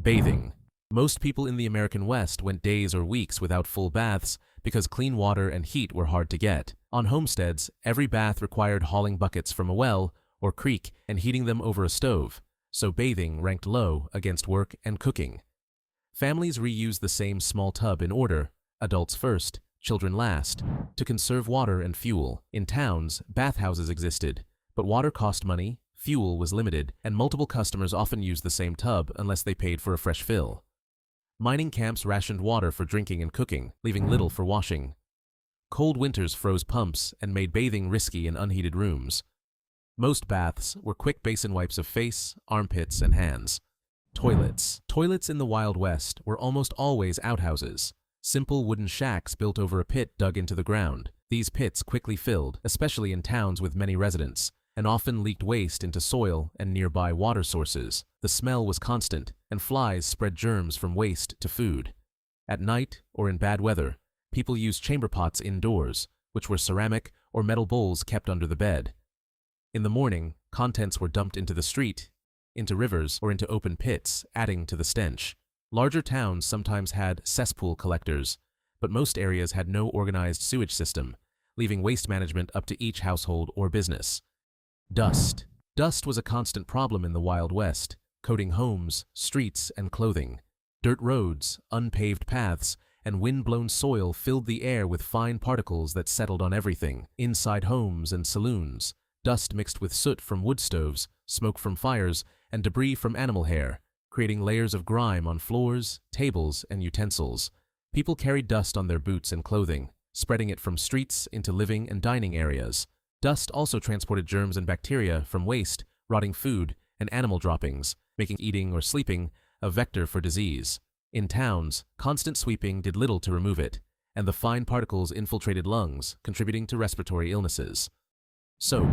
Bathing. Most people in the American West went days or weeks without full baths because clean water and heat were hard to get. On homesteads, every bath required hauling buckets from a well or creek and heating them over a stove, so bathing ranked low against work and cooking. Families reused the same small tub in order, adults first, children last, to conserve water and fuel. In towns, bathhouses existed, but water cost money, fuel was limited, and multiple customers often used the same tub unless they paid for a fresh fill. Mining camps rationed water for drinking and cooking, leaving little for washing. Cold winters froze pumps and made bathing risky in unheated rooms. Most baths were quick basin wipes of face, armpits, and hands. Toilets. Toilets in the Wild West were almost always outhouses, simple wooden shacks built over a pit dug into the ground. These pits quickly filled, especially in towns with many residents, and often leaked waste into soil and nearby water sources. The smell was constant, and flies spread germs from waste to food. At night, or in bad weather, people used chamber pots indoors, which were ceramic or metal bowls kept under the bed. In the morning, contents were dumped into the street, into rivers, or into open pits, adding to the stench. Larger towns sometimes had cesspool collectors, but most areas had no organized sewage system, leaving waste management up to each household or business. Dust. Dust was a constant problem in the Wild West, coating homes, streets, and clothing. Dirt roads, unpaved paths, and wind-blown soil filled the air with fine particles that settled on everything. Inside homes and saloons, dust mixed with soot from wood stoves, smoke from fires, and debris from animal hair, creating layers of grime on floors, tables, and utensils. People carried dust on their boots and clothing, spreading it from streets into living and dining areas. Dust also transported germs and bacteria from waste, rotting food, and animal droppings, making eating or sleeping a vector for disease. In towns, constant sweeping did little to remove it, and the fine particles infiltrated lungs, contributing to respiratory illnesses. Soap.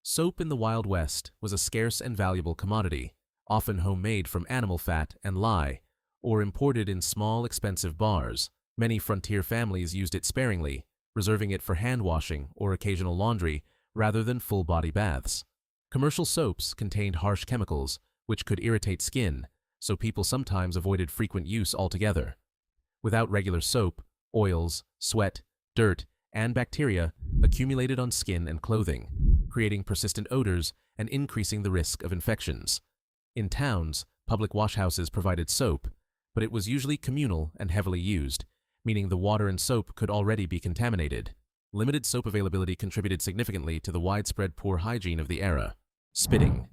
Soap in the Wild West was a scarce and valuable commodity, often homemade from animal fat and lye, or imported in small, expensive bars. Many frontier families used it sparingly, reserving it for hand washing or occasional laundry rather than full-body baths. Commercial soaps contained harsh chemicals, which could irritate skin, so people sometimes avoided frequent use altogether. Without regular soap, oils, sweat, dirt, and bacteria accumulated on skin and clothing, creating persistent odors and increasing the risk of infections. In towns, public washhouses provided soap, but it was usually communal and heavily used, meaning the water and soap could already be contaminated. Limited soap availability contributed significantly to the widespread poor hygiene of the era. Spitting.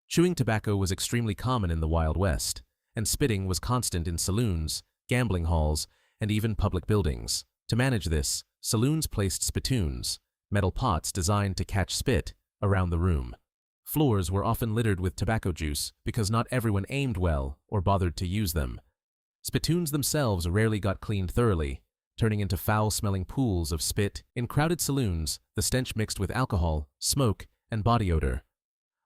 Chewing tobacco was extremely common in the Wild West, and spitting was constant in saloons, gambling halls, and even public buildings. To manage this, saloons placed spittoons, metal pots designed to catch spit, around the room. Floors were often littered with tobacco juice because not everyone aimed well or bothered to use them. Spittoons themselves rarely got cleaned thoroughly, turning into foul-smelling pools of spit. In crowded saloons, the stench mixed with alcohol, smoke, and body odor.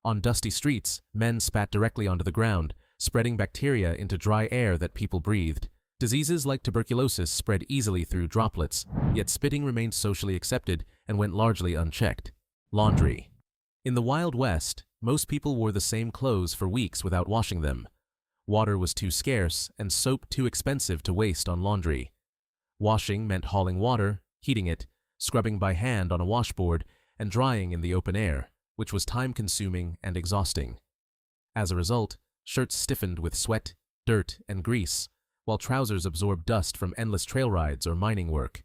On dusty streets, men spat directly onto the ground, spreading bacteria into dry air that people breathed. Diseases like tuberculosis spread easily through droplets, yet spitting remained socially accepted and went largely unchecked. Laundry. In the Wild West, most people wore the same clothes for weeks without washing them. Water was too scarce and soap too expensive to waste on laundry. Washing meant hauling water, heating it, scrubbing by hand on a washboard, and drying in the open air, which was time-consuming and exhausting. As a result, shirts stiffened with sweat, dirt, and grease, while trousers absorbed dust from endless trail rides or mining work.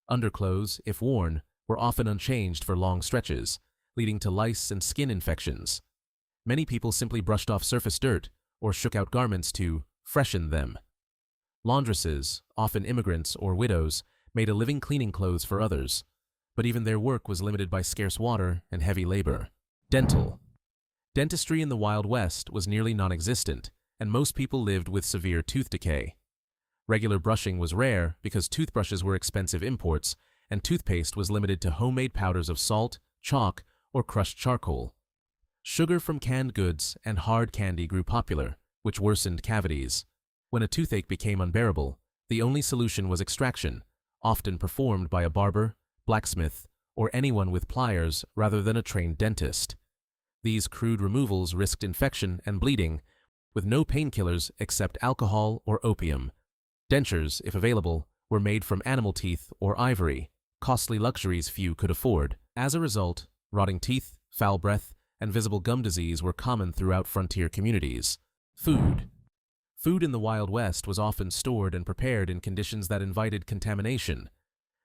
Underclothes, if worn, were often unchanged for long stretches, leading to lice and skin infections. Many people simply brushed off surface dirt or shook out garments to freshen them. Laundresses, often immigrants or widows, made a living cleaning clothes for others, but even their work was limited by scarce water and heavy labor. Dental. Dentistry in the Wild West was nearly non-existent, and most people lived with severe tooth decay. Regular brushing was rare because toothbrushes were expensive imports, and toothpaste was limited to homemade powders of salt, chalk, or crushed charcoal. Sugar from canned goods and hard candy grew popular, which worsened cavities. When a toothache became unbearable, the only solution was extraction, often performed by a barber, blacksmith, or anyone with pliers rather than a trained dentist. These crude removals risked infection and bleeding, with no painkillers except alcohol or opium. Dentures, if available, were made from animal teeth or ivory, costly luxuries few could afford. As a result, rotting teeth, foul breath, and visible gum disease were common throughout frontier communities. Food. Food in the Wild West was often stored and prepared in conditions that invited contamination.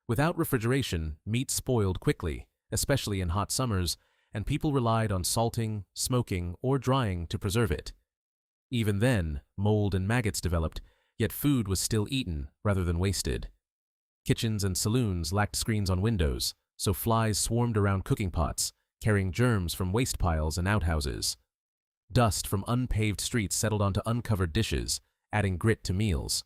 Without refrigeration, meat spoiled quickly, especially in hot summers, and people relied on salting, smoking, or drying to preserve it. Even then, mold and maggots developed, yet food was still eaten rather than wasted. Kitchens and saloons lacked screens on windows, so flies swarmed around cooking pots, carrying germs from waste piles and outhouses. Dust from unpaved streets settled onto uncovered dishes, adding grit to meals.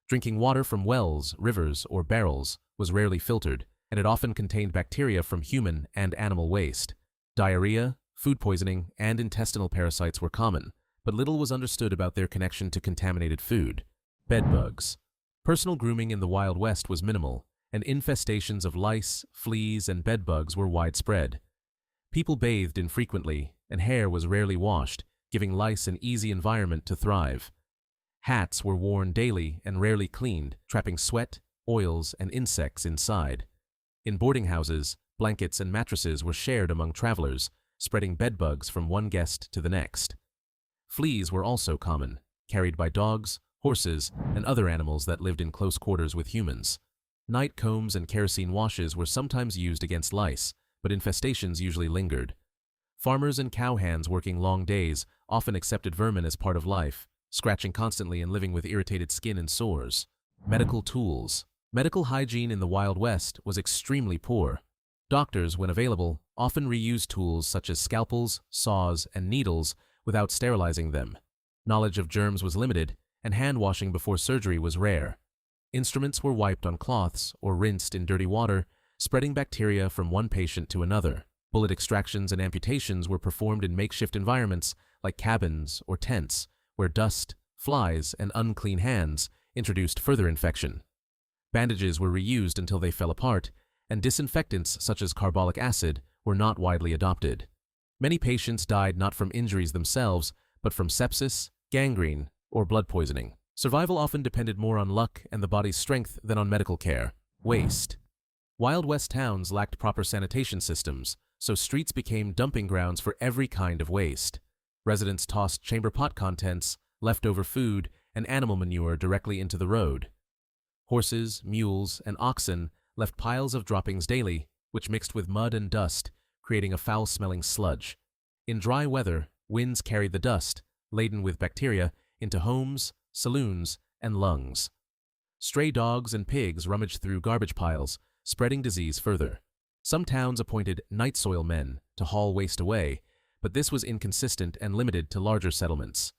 Drinking water from wells, rivers, or barrels was rarely filtered, and it often contained bacteria from human and animal waste. Diarrhea, food poisoning, and intestinal parasites were common, but little was understood about their connection to contaminated food. Bedbugs. Personal grooming in the Wild West was minimal, and infestations of lice, fleas, and bedbugs were widespread. People bathed infrequently, and hair was rarely washed, giving lice an easy environment to thrive. Hats were worn daily and rarely cleaned, trapping sweat, oils, and insects inside. In boarding houses, blankets and mattresses were shared among travelers, spreading bedbugs from one guest to the next. Fleas were also common, carried by dogs, horses, and other animals that lived in close quarters with humans. Night combs and kerosene washes were sometimes used against lice, but infestations usually lingered. Farmers and cowhands working long days often accepted vermin as part of life, scratching constantly and living with irritated skin and sores. Medical tools. Medical hygiene in the Wild West was extremely poor. Doctors, when available, often reused tools such as scalpels, saws, and needles without sterilizing them. Knowledge of germs was limited, and hand washing before surgery was rare. Instruments were wiped on cloths or rinsed in dirty water, spreading bacteria from one patient to another. Bullet extractions and amputations were performed in makeshift environments like cabins or tents, where dust, flies, and unclean hands introduced further infection. Bandages were reused until they fell apart, and disinfectants such as carbolic acid were not widely adopted. Many patients died not from injuries themselves, but from sepsis, gangrene, or blood poisoning. Survival often depended more on luck and the body's strength than on medical care. Waste. Wild West towns lacked proper sanitation systems, so streets became dumping grounds for every kind of waste. Residents tossed chamber pot contents, leftover food, and animal manure directly into the road. Horses, mules, and oxen left piles of droppings daily, which mixed with mud and dust, creating a foul-smelling sludge. In dry weather, winds carried the dust, laden with bacteria, into homes, saloons, and lungs. Stray dogs and pigs rummaged through garbage piles, spreading disease further. Some towns appointed night soil men to haul waste away, but this was inconsistent and limited to larger settlements.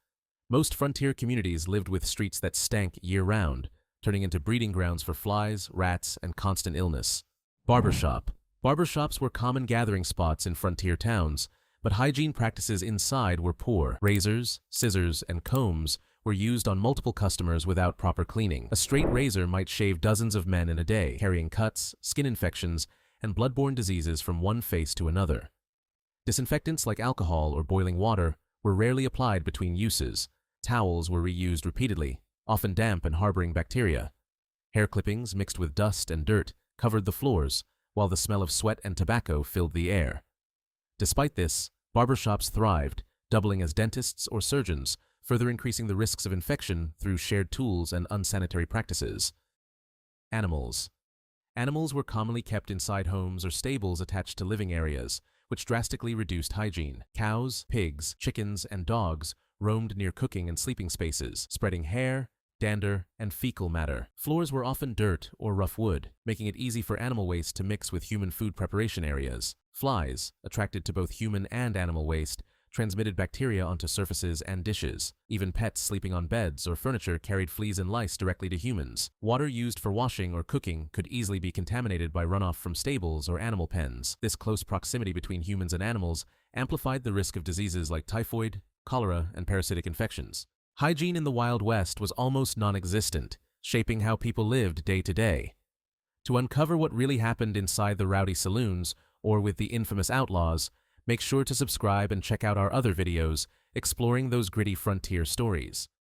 Most frontier communities lived with streets that stank year-round, turning into breeding grounds for flies, rats, and constant illness. Barbershop. Barbershops were common gathering spots in frontier towns, but hygiene practices inside were poor. Razors, scissors, and combs were used on multiple customers without proper cleaning. A straight razor might shave dozens of men in a day, carrying cuts, skin infections, and bloodborne diseases from one face to another. Disinfectants like alcohol or boiling water were rarely applied between uses. Towels were reused repeatedly, often damp and harboring bacteria. Hair clippings mixed with dust and dirt covered the floors, while the smell of sweat and tobacco filled the air. Despite this, barbershops thrived, doubling as dentists or surgeons, further increasing the risks of infection through shared tools and unsanitary practices. Animals. Animals were commonly kept inside homes or stables attached to living areas, which drastically reduced hygiene. Cows, pigs, chickens, and dogs roamed near cooking and sleeping spaces, spreading hair, dander, and fecal matter. Floors were often dirt or rough wood, making it easy for animal waste to mix with human food preparation areas. Flies, attracted to both human and animal waste, transmitted bacteria onto surfaces and dishes. Even pets sleeping on beds or furniture carried fleas and lice directly to humans. Water used for washing or cooking could easily be contaminated by runoff from stables or animal pens. This close proximity between humans and animals amplified the risk of diseases like typhoid, cholera, and parasitic infections. Hygiene in the Wild West was almost non-existent, shaping how people lived day to day. To uncover what really happened inside the rowdy saloons or with the infamous outlaws, make sure to subscribe and check out our other videos, exploring those gritty frontier stories.